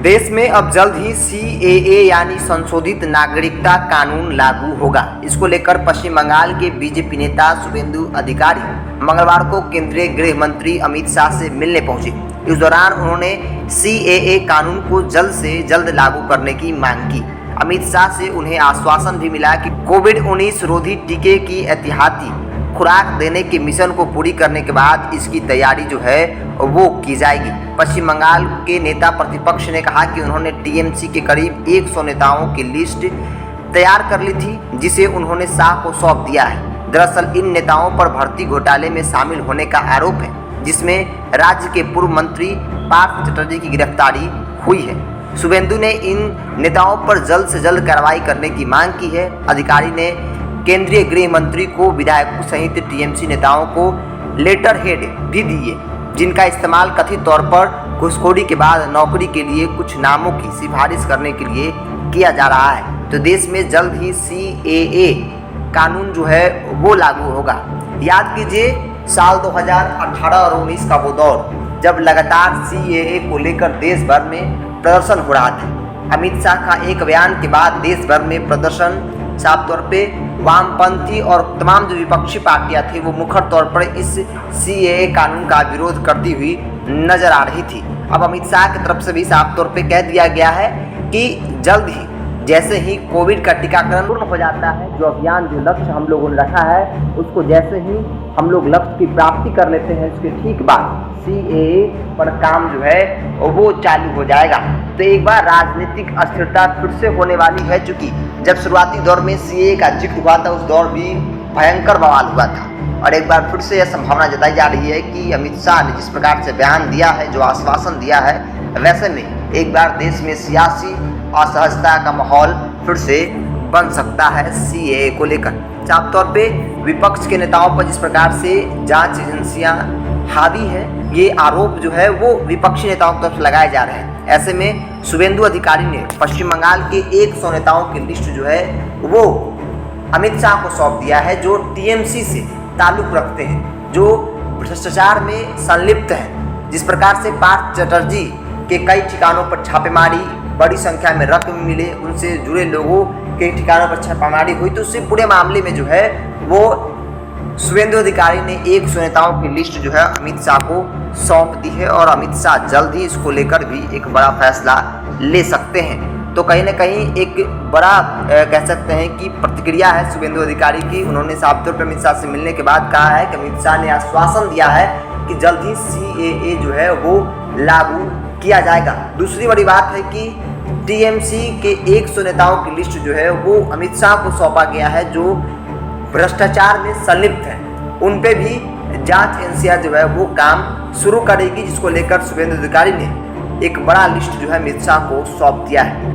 देश में अब जल्द ही CAA यानी संशोधित नागरिकता कानून लागू होगा। इसको लेकर पश्चिम बंगाल के बीजेपी नेता शुभेंदु अधिकारी मंगलवार को केंद्रीय गृह मंत्री अमित शाह से मिलने पहुंचे। इस दौरान उन्होंने CAA कानून को जल्द से जल्द लागू करने की मांग की। अमित शाह से उन्हें आश्वासन भी मिला कि कोविड-19 रोधी टीके की एहतियाती खुराक देने के मिशन को पूरी करने के बाद इसकी तैयारी जो है वो की जाएगी। पश्चिम बंगाल के नेता प्रतिपक्ष ने कहा कि उन्होंने TMC के करीब 100 नेताओं की लिस्ट तैयार कर ली थी, जिसे उन्होंने शाह को सौंप दिया है। दरअसल इन नेताओं पर भर्ती घोटाले में शामिल होने का आरोप है, जिसमें राज्य के पूर्व मंत्री पार्थ चटर्जी की गिरफ्तारी हुई है। शुभेंदु ने इन नेताओं पर जल्द से जल्द कार्रवाई करने की मांग की है। अधिकारी ने केंद्रीय गृह मंत्री को विधायकों सहित TMC नेताओं को लेटर हेड भी दिए, जिनका इस्तेमाल कथित तौर पर घूसखोरी के बाद नौकरी के लिए कुछ नामों की सिफारिश करने के लिए किया जा रहा है। तो देश में जल्द ही CAA कानून जो है वो लागू होगा। याद कीजिए साल 2018 और 19 का वो दौर जब लगातार CAA को लेकर देश भर में प्रदर्शन हो रहा था। अमित शाह का एक बयान के बाद देश भर में प्रदर्शन साफ तौर पे वामपंथी और तमाम जो विपक्षी पार्टियां थी वो मुखर तौर पर इस CAA कानून का विरोध करती हुई नजर आ रही थी। अब अमित शाह की तरफ से भी साफ तौर पे कह दिया गया है कि जल्द ही जैसे ही कोविड का टीकाकरण पूर्ण हो जाता है, जो अभियान जो लक्ष्य हम लोगों ने रखा है उसको जैसे ही हम लोग लक्ष्य की प्राप्ति कर लेते हैं, उसके ठीक बाद CAA पर काम जो है वो चालू हो जाएगा। तो एक बार राजनीतिक अस्थिरता फिर से होने वाली है, चूंकि जब शुरुआती दौर में CAA का जिक्र हुआ था उस दौर भी भयंकर बवाल हुआ था, और एक बार फिर से यह संभावना जताई जा रही है कि अमित शाह ने जिस प्रकार से बयान दिया है, जो आश्वासन दिया है, वैसे में एक बार देश में सियासी असहजता का माहौल फिर से बन सकता है CAA को लेकर। साफ तौर पे विपक्ष के नेताओं पर जिस प्रकार से जांच एजेंसियां हावी है, ये आरोप जो है वो विपक्षी नेताओं की तरफ से लगाए जा रहे हैं। ऐसे में शुभेंदु अधिकारी ने पश्चिम बंगाल के 100 नेताओं की लिस्ट जो है वो अमित शाह को सौंप दिया है, जो TMC से ताल्लुक रखते हैं, जो भ्रष्टाचार में संलिप्त हैं। जिस प्रकार से पार्थ चटर्जी के कई ठिकानों पर छापेमारी, बड़ी संख्या में रकम मिले, उनसे जुड़े लोगों के ठिकानों पर छापेमारी हुई, तो उसी पूरे मामले में जो है वो शुभेंदु अधिकारी ने 100 नेताओं की लिस्ट जो है अमित शाह को सौंप दी है, और अमित शाह जल्द ही इसको लेकर भी एक बड़ा फैसला ले सकते हैं। तो कहीं ना कहीं एक बड़ा कह सकते हैं कि प्रतिक्रिया है शुभेंदु अधिकारी की। उन्होंने साफ तौर पर अमित शाह से मिलने के बाद कहा है कि अमित शाह ने आश्वासन दिया है कि जल्द ही CAA जो है वो लागू किया जाएगा। दूसरी बड़ी बात है कि TMC के 100 नेताओं की लिस्ट जो है वो अमित शाह को सौंपा गया है, जो भ्रष्टाचार में संलिप्त हैं। उन पे भी जांच एजेंसियां जो है वो काम शुरू करेगी, जिसको लेकर शुभेंदु अधिकारी ने एक बड़ा लिस्ट जो है अमित शाह को सौंप दिया है।